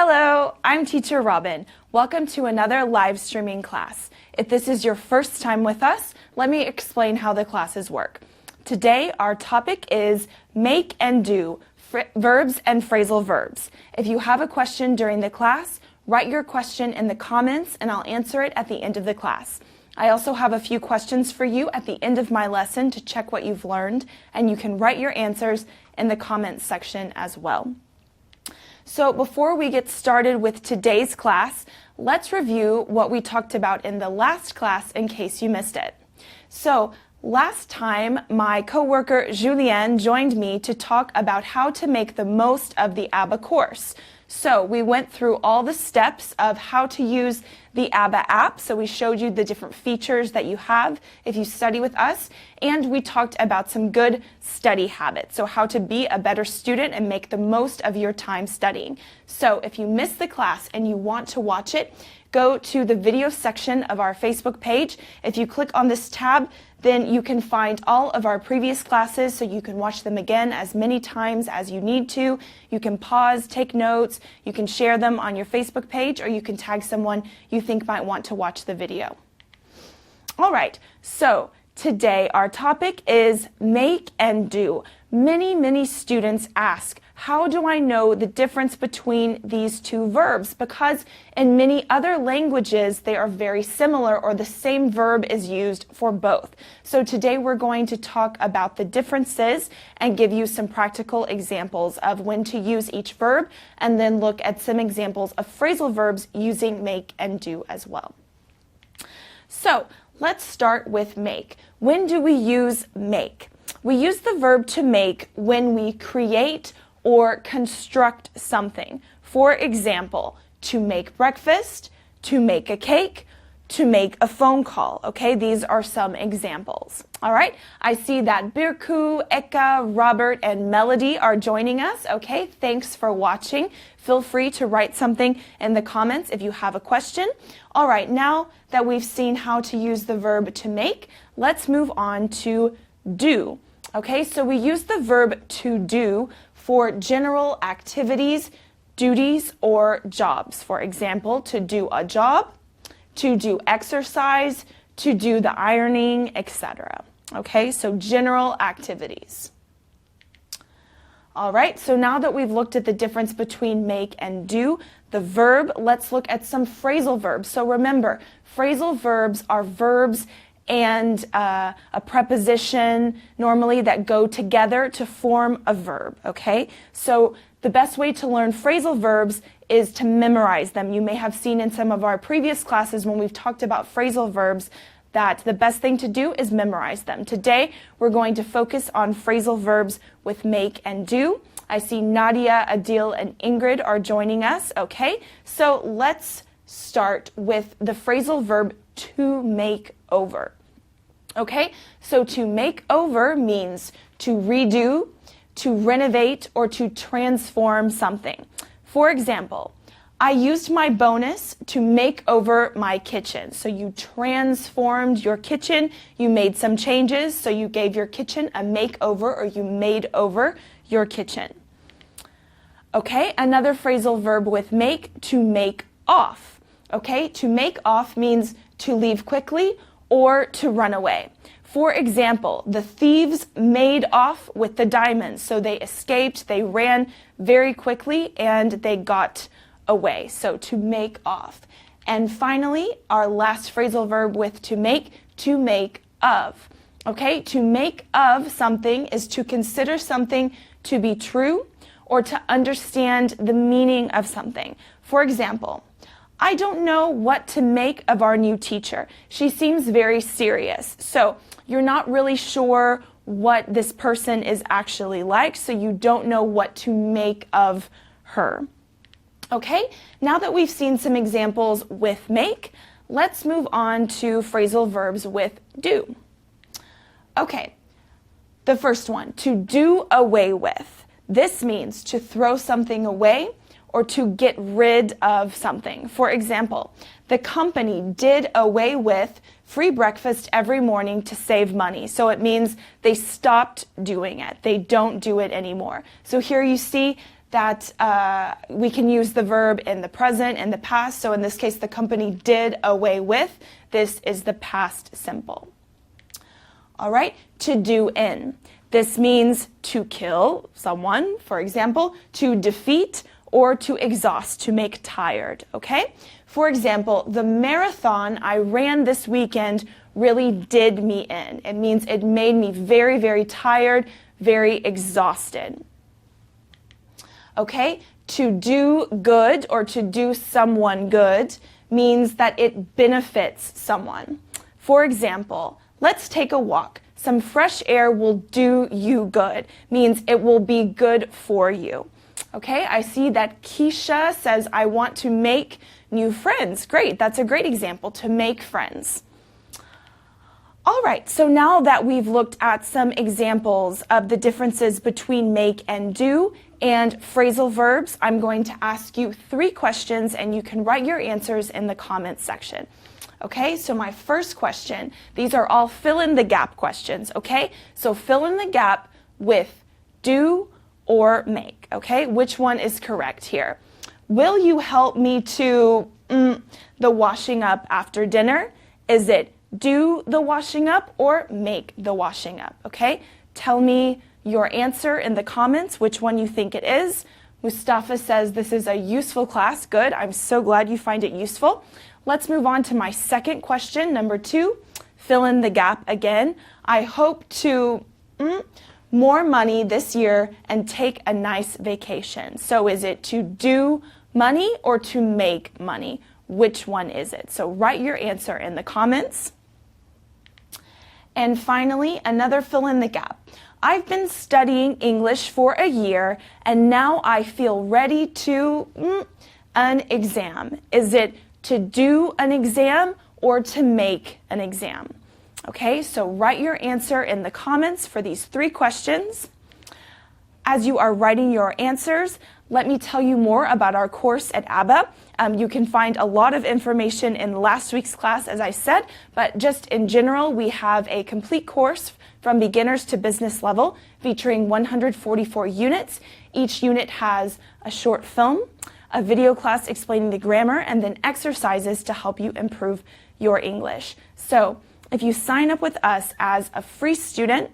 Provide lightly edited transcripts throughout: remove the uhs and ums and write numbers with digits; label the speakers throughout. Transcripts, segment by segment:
Speaker 1: Hello, I'm Teacher Robin. Welcome to another live streaming class. If this is your first time with us, let me explain how the classes work. Today, our topic is make and do, verbs and phrasal verbs. If you have a question during the class, write your question in the comments and I'll answer it at the end of the class. I also have a few questions for you at the end of my lesson to check what you've learned, and you can write your answers in the comments section as well. So before we get started with today's class, let's review what we talked about in the last class in case you missed it. So last time, my coworker Julianne joined me to talk about how to make the most of the ABBA course. So we went through all the steps of how to use the ABBA app. So we showed you the different features that you have if you study with us. And we talked about some good study habits. So how to be a better student and make the most of your time studying. So if you missed the class and you want to watch it, go to the video section of our Facebook page. If you click on this tab, then you can find all of our previous classes so you can watch them again as many times as you need to. You can pause, take notes, you can share them on your Facebook page, or you can tag someone you think might want to watch the video. All right, so today our topic is make and do. Many students ask, how do I know the difference between these two verbs? Because in many other languages, they are very similar, or the same verb is used for both. So today we're going to talk about the differences and give you some practical examples of when to use each verb, and then look at some examples of phrasal verbs using make and do as well. So let's start with make. When do we use make? We use the verb to make when we create or construct something. For example, to make breakfast, to make a cake, to make a phone call. Okay, these are some examples. All right, I see that Birku, Eka, Robert, and Melody are joining us. Okay, thanks for watching. Feel free to write something in the comments if you have a question. All right, now that we've seen how to use the verb to make, let's move on to do. Okay, so we use the verb to do for general activities, duties, or jobs. For example, to do a job, to do exercise, to do the ironing, etc. Okay, so general activities. All right, so now that we've looked at the difference between make and do, the verb, let's look at some phrasal verbs. So remember, phrasal verbs are verbs and a preposition normally that go together to form a verb, okay? So the best way to learn phrasal verbs is to memorize them. You may have seen in some of our previous classes when we've talked about phrasal verbs that the best thing to do is memorize them. Today, we're going to focus on phrasal verbs with make and do. I see Nadia, Adil, and Ingrid are joining us, okay? So let's start with the phrasal verb to make over. Okay, so to make over means to redo, to renovate, or to transform something. For example, I used my bonus to make over my kitchen. So you transformed your kitchen, you made some changes, so you gave your kitchen a makeover, or you made over your kitchen. Okay, another phrasal verb with make, to make off. Okay, to make off means to leave quickly or to run away. For example, the thieves made off with the diamonds. So they escaped, they ran very quickly, and they got away. So to make off. And finally, our last phrasal verb with to make of. Okay, to make of something is to consider something to be true or to understand the meaning of something. For example, I don't know what to make of our new teacher. She seems very serious. So you're not really sure what this person is actually like, so you don't know what to make of her. Okay, now that we've seen some examples with make, let's move on to phrasal verbs with do. Okay, the first one, to do away with. This means to throw something away or to get rid of something. For example, the company did away with free breakfast every morning to save money. So it means they stopped doing it. They don't do it anymore. So here you see that we can use the verb in the present and the past. So in this case, the company did away with. This is the past simple. All right, to do in. This means to kill someone, for example, to defeat, or to exhaust, to make tired, okay? For example, the marathon I ran this weekend really did me in. It means it made me very, very tired, very exhausted. Okay, to do good or to do someone good means that it benefits someone. For example, let's take a walk. Some fresh air will do you good, means it will be good for you. Okay, I see that Keisha says, I want to make new friends. Great, that's a great example, to make friends. All right, so now that we've looked at some examples of the differences between make and do and phrasal verbs, I'm going to ask you 3 questions and you can write your answers in the comments section. Okay, so my first question, these are all fill in the gap questions, okay? So fill in the gap with do or make, okay? Which one is correct here? Will you help me to the washing up after dinner? Is it do the washing up or make the washing up, okay? Tell me your answer in the comments, which one you think it is. Mustafa says this is a useful class. Good, I'm so glad you find it useful. Let's move on to my second question, number 2. Fill in the gap again. I hope to more money this year and take a nice vacation. So is it to do money or to make money? Which one is it? So write your answer in the comments. And finally, another fill in the gap. I've been studying English for a year and now I feel ready to an exam. Is it to do an exam or to make an exam? Okay, so write your answer in the comments for these 3 questions. As you are writing your answers, let me tell you more about our course at ABBA. You can find a lot of information in last week's class, as I said, but just in general, we have a complete course from beginners to business level featuring 144 units. Each unit has a short film, a video class explaining the grammar, and then exercises to help you improve your English. So if you sign up with us as a free student,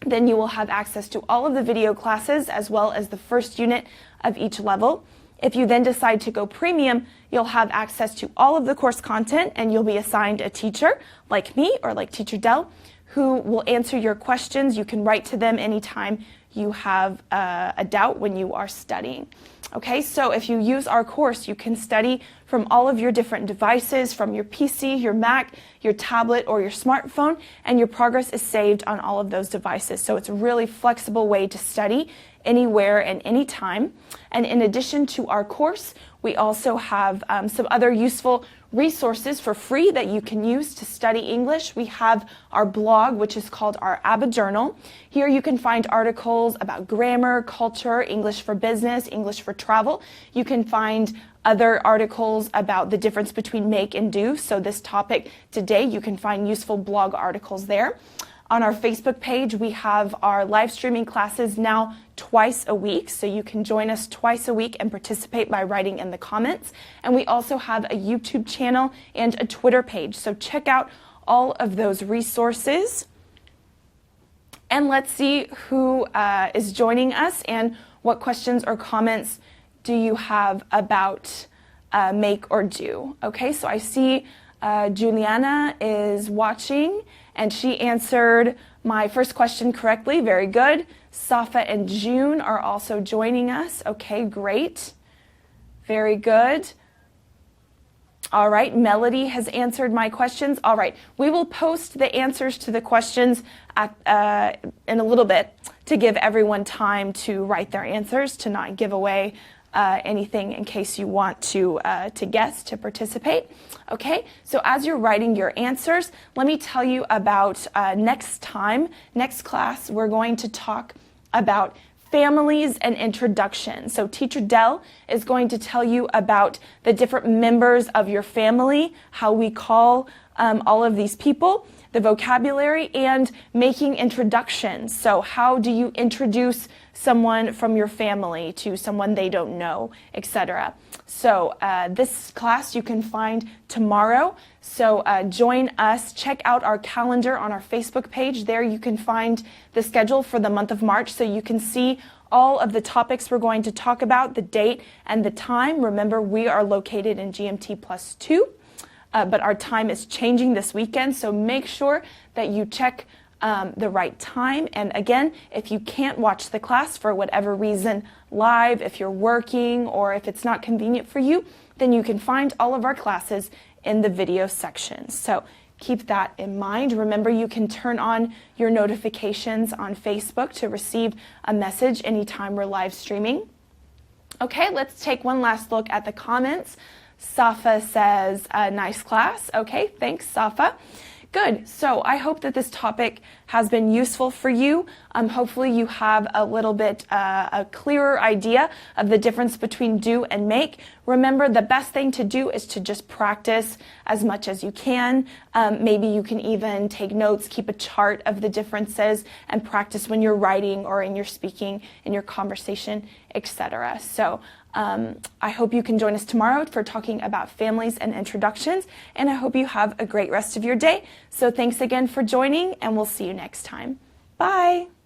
Speaker 1: then you will have access to all of the video classes as well as the first unit of each level. If you then decide to go premium, you'll have access to all of the course content and you'll be assigned a teacher like me or like Teacher Dell who will answer your questions. You can write to them anytime you have a doubt when you are studying. Okay, so if you use our course, you can study from all of your different devices, from your PC, your Mac, your tablet, or your smartphone, and your progress is saved on all of those devices. So it's a really flexible way to study anywhere and anytime. And in addition to our course, we also have some other useful resources for free that you can use to study English. We have our blog, which is called our ABBA Journal. Here you can find articles about grammar, culture, English for business, English for travel. You can find other articles about the difference between make and do. So this topic today, you can find useful blog articles there. On our Facebook page, we have our live streaming classes now twice a week, so you can join us twice a week and participate by writing in the comments. And we also have a YouTube channel and a Twitter page, so check out all of those resources. And let's see who is joining us and what questions or comments do you have about make or do. Okay, so I see Juliana is watching and she answered my first question correctly. Very good. Safa and June are also joining us. Okay, great. Very good. All right, Melody has answered my questions. All right, we will post the answers to the questions in a little bit to give everyone time to write their answers, to not give away anything in case you want to guess, to participate. Okay, so as you're writing your answers, let me tell you about next class, we're going to talk about families and introductions. So Teacher Dell is going to tell you about the different members of your family, how we call all of these people, the vocabulary, and making introductions. So how do you introduce someone from your family to someone they don't know, etc. So this class you can find tomorrow. So join us, check out our calendar on our Facebook page. There you can find the schedule for the month of March, so you can see all of the topics we're going to talk about, the date and the time. Remember, we are located in GMT +2. But our time is changing this weekend, so make sure that you check the right time. And again, if you can't watch the class for whatever reason live, if you're working or if it's not convenient for you, then you can find all of our classes in the video section. So keep that in mind. Remember, you can turn on your notifications on Facebook to receive a message anytime we're live streaming. Okay, let's take one last look at the comments. Safa says, nice class. Okay, thanks, Safa. Good. So I hope that this topic has been useful for you. Hopefully you have a little bit a clearer idea of the difference between do and make. Remember, the best thing to do is to just practice as much as you can. Maybe you can even take notes, keep a chart of the differences, and practice when you're writing or in your speaking, in your conversation, etc. So I hope you can join us tomorrow for talking about families and introductions, and I hope you have a great rest of your day. So thanks again for joining, and we'll see you next time. Bye!